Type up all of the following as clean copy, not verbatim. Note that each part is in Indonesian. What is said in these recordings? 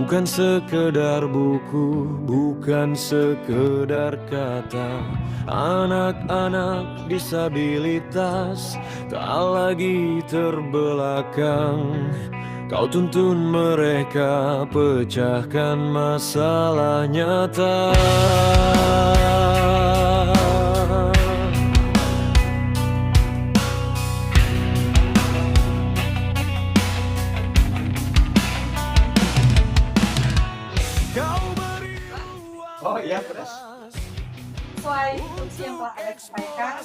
Bukan sekedar buku, bukan sekedar kata. Anak-anak disabilitas tak lagi terbelakang. Kau tuntun mereka pecahkan masalah nyata. Oh iya, beres. Sesuai instruksi yang telah Anda sampaikan,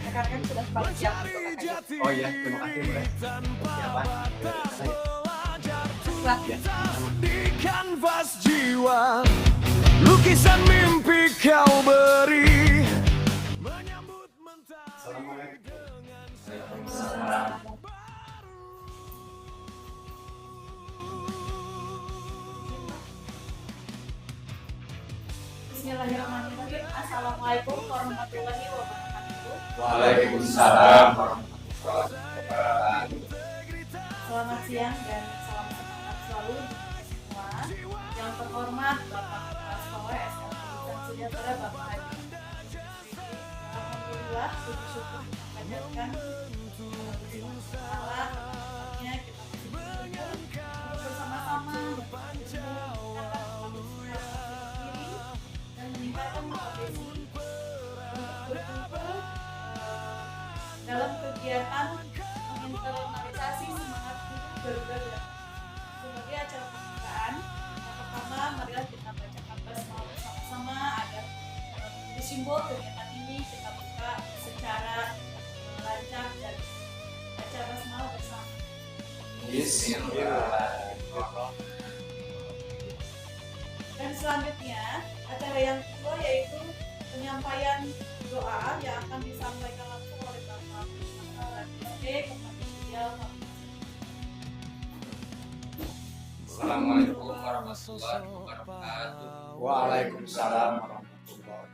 rekan-rekan sudah paling siap untuk KKJ. Oh iya, terima kasih, Bres. Siapa? Setelah Ya, Di kanvas jiwa, lukisan mimpi kau beri. Menyambut mentari dengan Bismillahirrahmanirrahim. Assalamualaikum warahmatullahi wabarakatuh. Waalaikumsalam warahmatullahi wabarakatuh. Selamat siang dan salam semangat selalu untuk semua. Yang terhormat Bapak Kepala Sekolah SLB dan Sejahtera Bapak Haji. Alhamdulillah, puji syukur dipanjatkan salah kita masih bersyukur untuk bersama-sama dan meningkatkan potensi untuk berkumpul dalam kegiatan menginternalisasi semangat hidup Garuda dan sebagai acara pembukaan. Yang pertama, marilah kita baca kanvas bersama-sama agar menjadi simbol kegiatan ini kita buka secara lancar dan baca basmalah bersama. Bismillahirrahmanirrahim. Dan selanjutnya acara yang kedua yaitu penyampaian doa yang akan disampaikan langsung oleh Bapak SD kepada beliau. Assalamualaikum warahmatullahi wabarakatuh. Waalaikumsalam warahmatullahi wabarakatuh.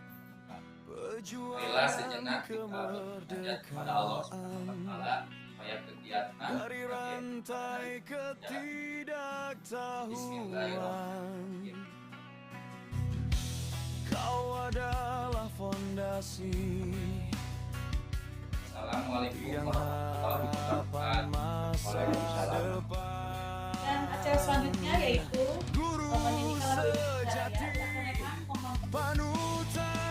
Marilah sejenak kita bermunajat kepada Allah Subhanahu wa taala supaya kegiatan dari rantai ketidaktahuan. Bismillahirrahmanirrahim. Kau adalah fondasi Assalamualaikum yang warahmatullahi harapan wabarakatuh. masa Waalaikumsalam. depan. Dan acara selanjutnya yaitu penyanyikan lagu Indonesia Raya. Rekan-rekan mohon Panutan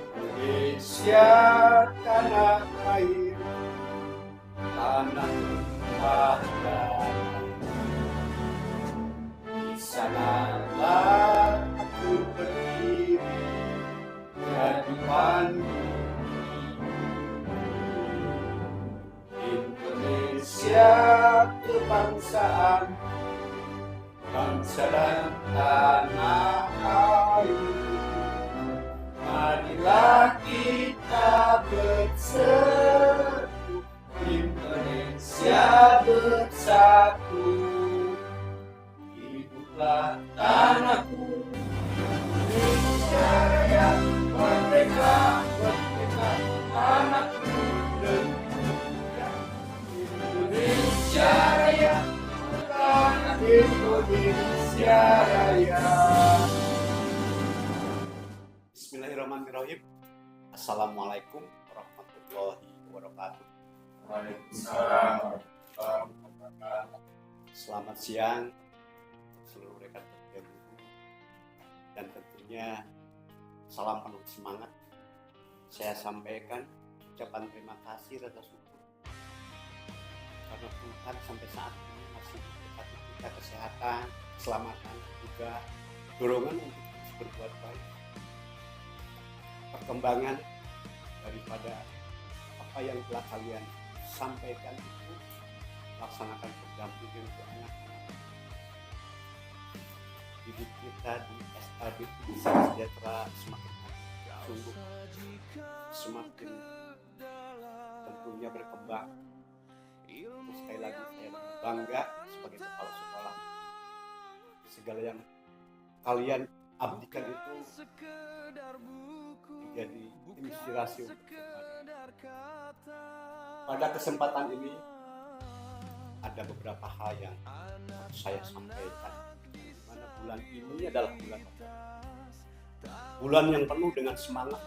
Indonesia tanah air, tanah tumpah darah. Di sanalah aku berdiri, jadi pandu. Indonesia kebangsaan, bangsa dan tanah air. Marilah kita bersatu, Indonesia bersatu. Hiduplah tanahku, Indonesia Raya, merdeka, merdeka, tanahku negara. Indonesia Raya, tanah Indonesia Raya. Bismillahirrahmanirrahim. Assalamualaikum warahmatullahi wabarakatuh. Waalaikumsalam warahmatullahi wabarakatuh. Selamat siang seluruh rekan kerja guru, dan tentunya salam penuh semangat. Saya sampaikan ucapan terima kasih rasa syukur karena Tuhan sampai saat ini masih mendekati kita kesehatan, keselamatan, juga dorongan untuk terus berbuat baik. Perkembangan daripada apa yang telah kalian sampaikan itu, laksanakan pendampingan untuk anak-anak didik kita di SLB Bisa Sejahtera semakin sungguh semakin tentunya berkembang. Terus sekali lagi saya bangga sebagai kepala sekolah. Segala yang kalian abdikan itu menjadi inspirasi untuk pada kesempatan ini ada beberapa hal yang saya sampaikan. Mana bulan ini adalah bulan yang penuh dengan semangat,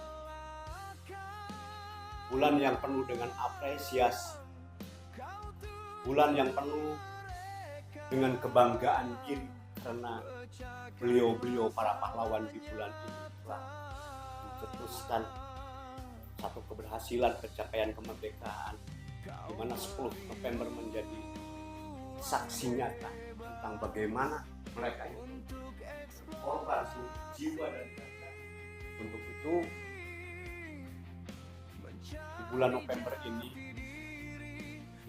bulan yang penuh dengan apresiasi, bulan yang penuh dengan kebanggaan diri karena beliau-beliau para pahlawan di bulan ini telah mencetuskan satu keberhasilan pencapaian kemerdekaan, di mana 10 November menjadi saksi nyata tentang bagaimana mereka itu korban jiwa dan raga. Untuk itu di bulan November ini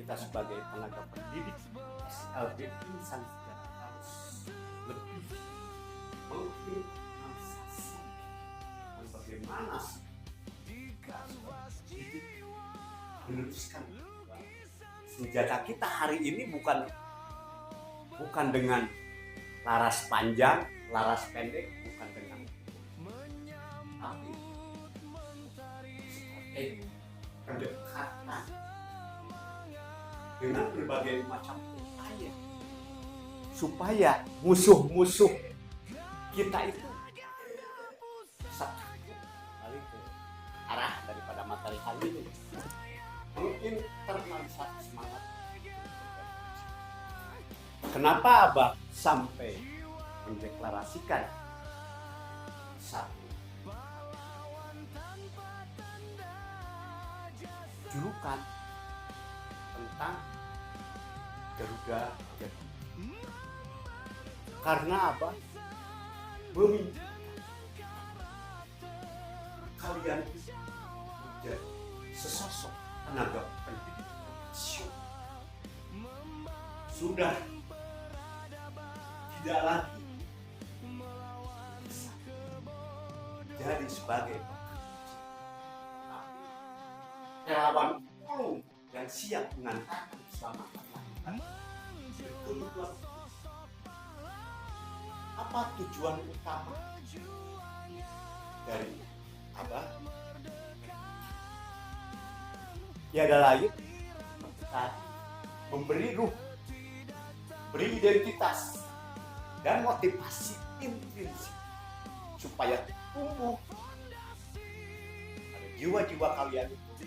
kita sebagai tenaga pendidik SLB Insan Sejahtera harus lebih menginvestasi bagaimana meneruskan senjata kita hari ini bukan dengan laras panjang, laras pendek, bukan dengan tapi pendekatan dengan berbagai macam upaya supaya musuh-musuh kita itu balik ke arah daripada matahari hari ini. Mungkin termanfaat semangat. Kenapa Abah sampai mendeklarasikan satu julukan tentang Garuda Jati? Karena Abah meminta kalian menjadi sesosok tenaga pendidik sudah tidak lagi jadi sebagai relawan ulung yang siap mengantarkan keselamatan. Apa tujuan utama dari Abah? Tiada lain memberi ruh, beri identitas dan motivasi intrinsik supaya tumbuh pada jiwa-jiwa kalian itu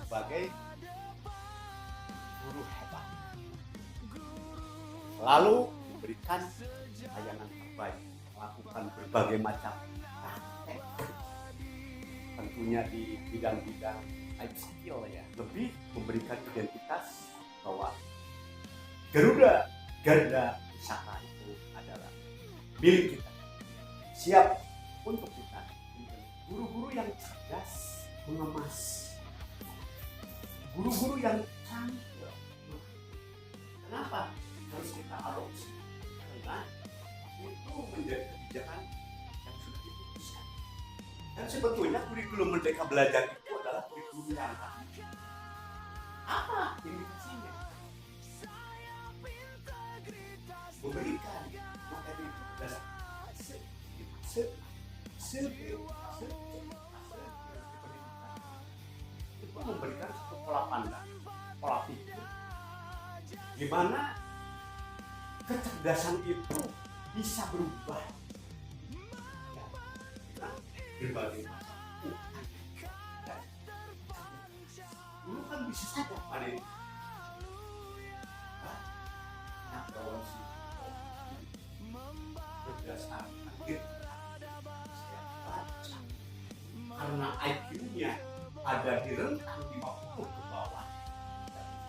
sebagai guru hebat, lalu memberikan layanan terbaik, melakukan berbagai macam praktek, tentunya di bidang-bidang life skill ya, lebih memberikan identitas bahwa Garda Pusaka itu adalah milik kita, siap untuk kita. Guru-guru yang cerdas mengemas, guru-guru yang canggih. Kenapa harus kita adopsi? Karena itu menjadi kebijakan yang sudah diputuskan. Dan sebetulnya kurikulum Merdeka Belajar itu adalah kurikulum yang apa indikasinya? Memberikan materi dasar itu memberikan satu pola pandang, pola pikir, di mana kecerdasan itu bisa berubah ya, berbagai macam. Dulu kan bisa saja pada berdasarkan karena IQ-nya ada di rentang 50 ke bawah,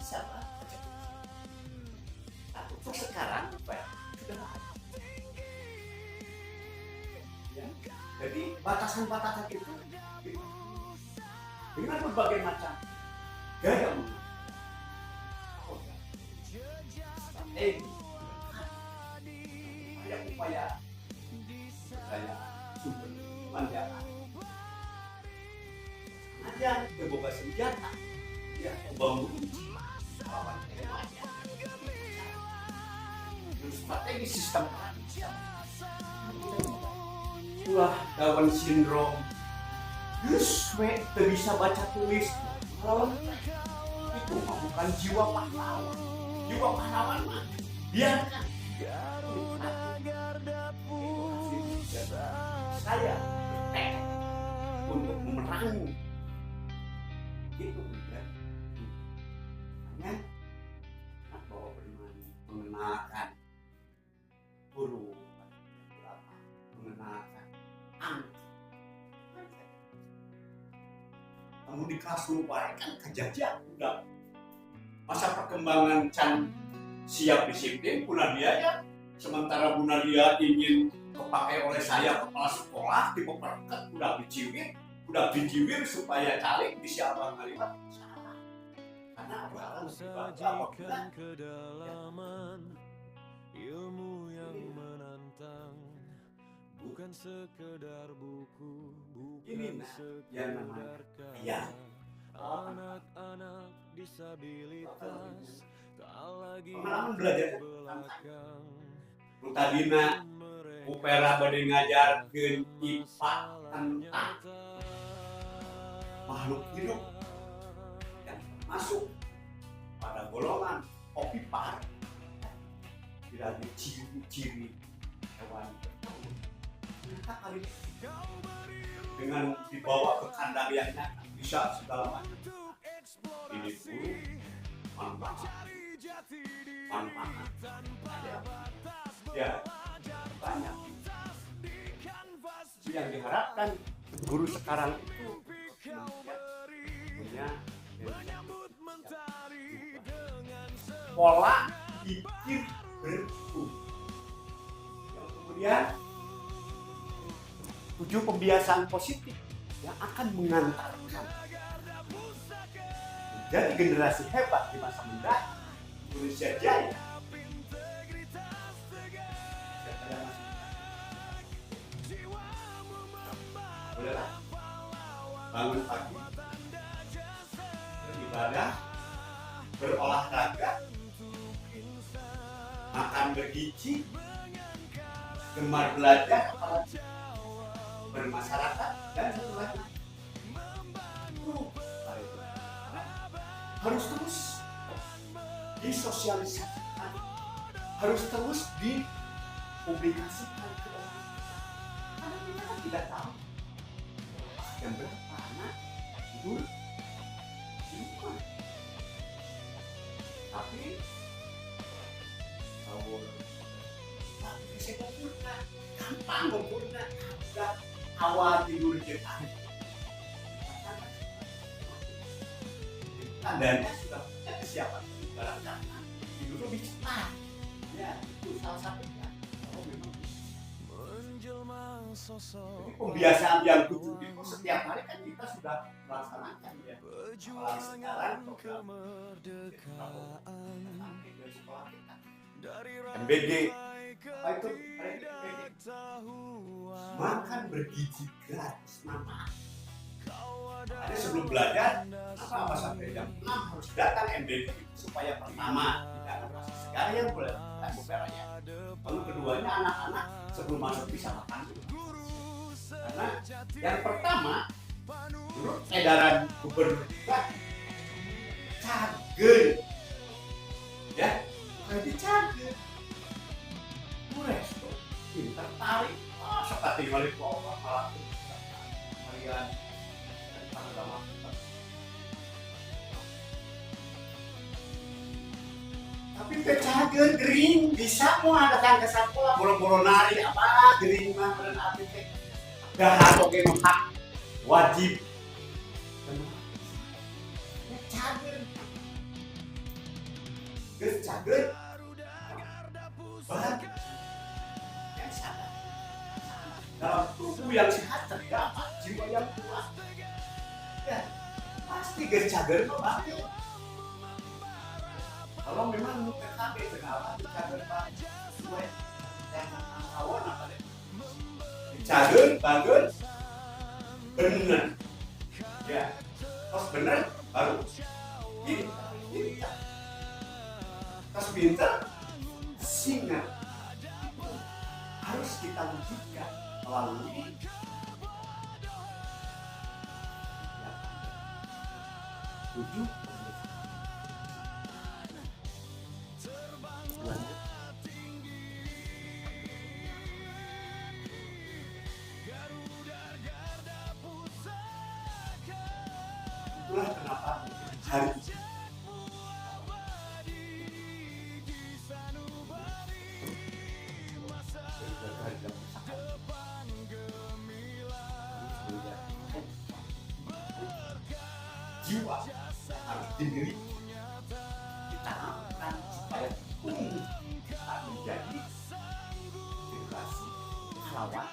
bisa baca. Nah, untuk sekarang sudah ada. Ya, jadi batasan-batasan itu dengan berbagai macam gaya strategi, upaya saya sumber pandangan ada berbagai senjata ya, membangun lawan strategi sistem ulah Down syndrome geus we teu bisa baca tulis lawan itu mah bukan jiwa pahlawan mah biarkan saya bertekad untuk memerangi itu kan hanya bahwa mengenalkan guru mengenalkan anak kamu di kelas lupa kan kejadian udah masa perkembangan can siap disiplin puna dia ya sementara Bunda Lia ingin kepakai oleh saya kepala sekolah diperketat udah dijiwir supaya caleg bisa abang kalimat salah karena abang Sajikan kedalaman ilmu yang menantang, bukan sekedar buku, bukan yang sekedar ya anak-anak disabilitas tak lagi pengalaman belajar belakang. Tadina upera bade ngajarkeun IPA tentang makhluk hidup yang masuk pada golongan opipar tidak ada ciri-ciri hewan ternyata kali ini dengan dibawa ke kandang yang nyata bisa segala macam ini pun manfaat ya banyak yang diharapkan guru sekarang itu punya pola pikir bertumbuh yang kemudian 7 pembiasaan positif yang akan mengantarkan menjadi generasi hebat di masa mendatang Indonesia Jaya. Bolehlah bangun pagi, beribadah, berolahraga, makan bergizi, gemar belajar, bermasyarakat, dan satu lagi harus terus disosialisasikan, harus terus dipublikasikan ke orang. Karena kita kan tidak tahu jam berapa anak tidur di rumah. Tapi kalau saya sempurna, gampang sempurna, sudah awal tidur kita. Tandanya sudah punya kesiapan barang karena tidur lebih cepat. Ya, itu salah satunya. Kalau memang jadi pembiasaan yang 7 itu setiap hari kan kita sudah melaksanakan ya. Apalagi sekarang program sekolah kita. MBG apa itu? MBG makan bergizi gratis manfaat. Ada sebelum belajar apa sampai jam 6 harus datang MBG supaya pertama tidak masih segar yang boleh makan buberanya. Lalu keduanya anak-anak sebelum masuk bisa makan dulu. Karena yang pertama menurut edaran gubernur kita cager ya bukan dicager resto pintar tarik seperti balik bawa malah kalian tapi cager gering bisa mau ada tangga sekolah boro-boro nari apa gering mah dan api teh dah oke hak wajib cager bahan yang sadar dalam tubuh yang sehat terdapat jiwa yang kuat ya pasti cager mah kalau memang PKB kenapa cager pak gue yang awal apa deh cager bagus bener ya pas bener baru pintar pas pintar singa harus kita wujudkan melalui tujuh lanjut. Itulah kenapa hari ini jiwa harus dimiliki ditanamkan supaya kita menjadi generasi pahlawan.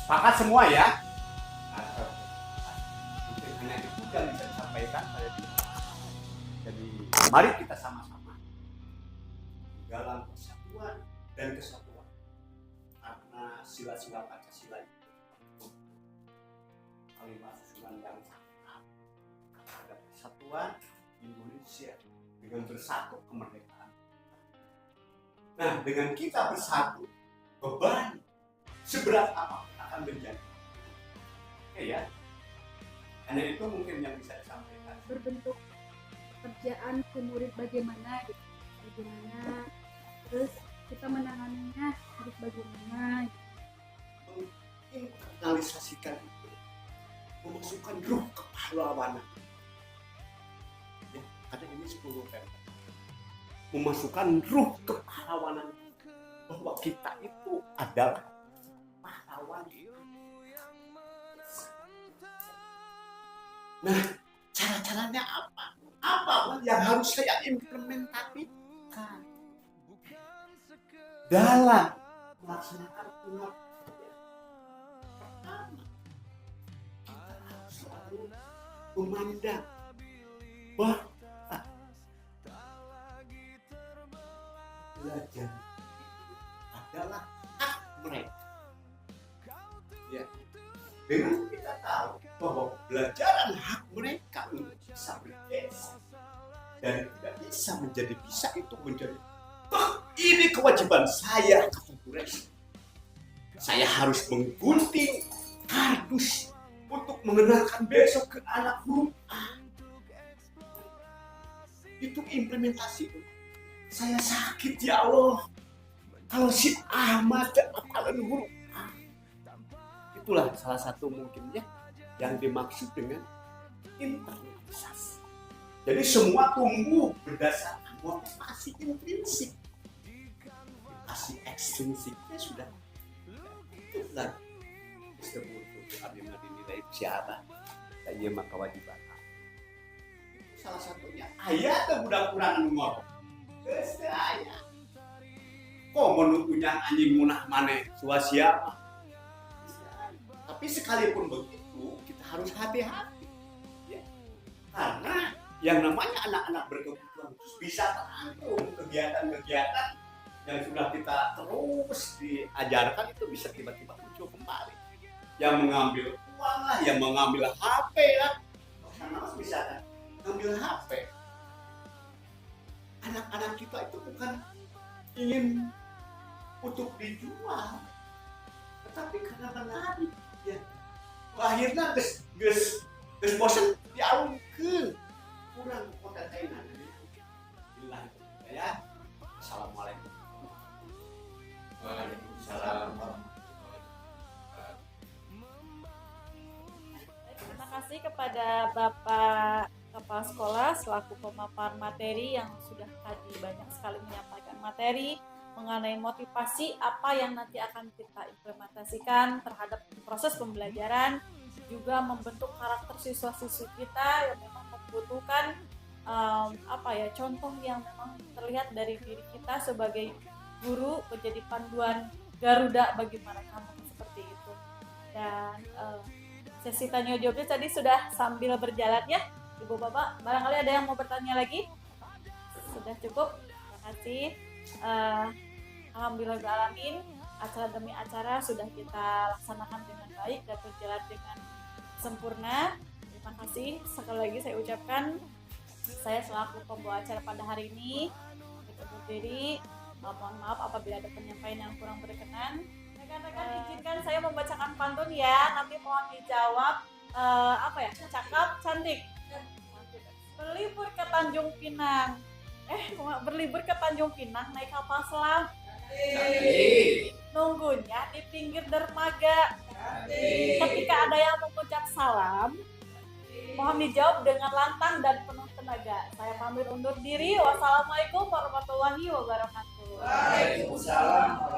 Sepakat semua ya? Mungkin hanya itu yang bisa disampaikan pada diri. Jadi mari kita sama-sama dalam persatuan dan kesatuan, karena sila-sila Pancasila itu kalimat susunan yang sangat ada persatuan Indonesia dengan bersatu kemerdekaan. Nah, dengan kita bersatu, beban seberat apa akan menjadi. Oke ya, hanya itu mungkin yang bisa disampaikan. Berbentuk kerjaan ke murid bagaimana gitu. Bagaimana terus kita menanganinya harus bagaimana gitu. Menginternalisasikan itu, memasukkan ruh kepahlawanan ya, karena ini 10 memasukkan ruh kepahlawanan bahwa kita itu adalah pahlawan. Nah, cara-caranya apa? Apa yang harus saya implementasikan dalam melaksanakan umat? Pertama, kita harus selalu memandang bahwa belajar adalah hak mereka. Ya. Dengan kita tahu bahwa belajaran hak mereka untuk bisa bergeser dan tidak bisa menjadi bisa itu menjadi ini kewajiban saya kata Quraisy. Saya harus menggunting kardus untuk mengenalkan besok ke anak huruf A. Itu implementasi. Saya sakit ya Allah kalau si Ahmad dan hafalan huruf A. Itulah salah satu mungkinnya yang dimaksud dengan internalisasi. Jadi semua tumbuh berdasarkan motivasi intrinsik. Motivasi ekstrinsiknya sudah itu lagi disebut abimna dinilai siapa tanya maka wajiban. Salah satunya ayat budak kurang ngomong. Saya kok menutunya anjing munah maneh suasiapa. Tapi sekalipun begitu kita harus hati-hati ya. Karena yang namanya anak-anak berkebutuhan khusus bisa terangkum kegiatan-kegiatan yang sudah kita terus diajarkan itu bisa tiba-tiba muncul kembali. Yang mengambil uang lah, yang mengambil HP lah. Karena bisa kan ngambil HP. Anak-anak kita itu bukan ingin untuk dijual, tetapi karena menarik ya. Akhirnya ges bosan diaungkeun kurang kontenainan billah ya. Assalamualaikum. Waalaikumsalam. Terima kasih kepada Bapak Kepala Sekolah selaku pemapar materi yang sudah tadi banyak sekali menyampaikan materi mengenai motivasi apa yang nanti akan kita implementasikan terhadap proses pembelajaran, juga membentuk karakter siswa-siswi kita yang memang membutuhkan contoh yang memang terlihat dari diri kita sebagai guru menjadi panduan Garuda bagi mereka seperti itu. Dan sesi tanya jawabnya tadi sudah sambil berjalan ya, Ibu Bapak. Barangkali ada yang mau bertanya lagi? Sudah cukup. Terima kasih. Alhamdulillahirrahmanirrahim, acara demi acara sudah kita laksanakan dengan baik dan berjalan dengan sempurna. Terima kasih sekali lagi saya ucapkan. Saya selaku pembawa acara pada hari ini undur diri. Mohon maaf apabila ada penyampaian yang kurang berkenan. Rekan-rekan izinkan saya membacakan pantun ya. Nanti mohon dijawab cakap cantik. Berlibur ke Tanjung Pinang. Berlibur ke Tanjung Pinang naik kapal selam. Nunggunya di pinggir dermaga. Ketika ada yang mengucap salam, mohon dijawab dengan lantang dan penuh tenaga. Saya pamit undur diri. Wassalamualaikum warahmatullahi wabarakatuh. Waalaikumsalam.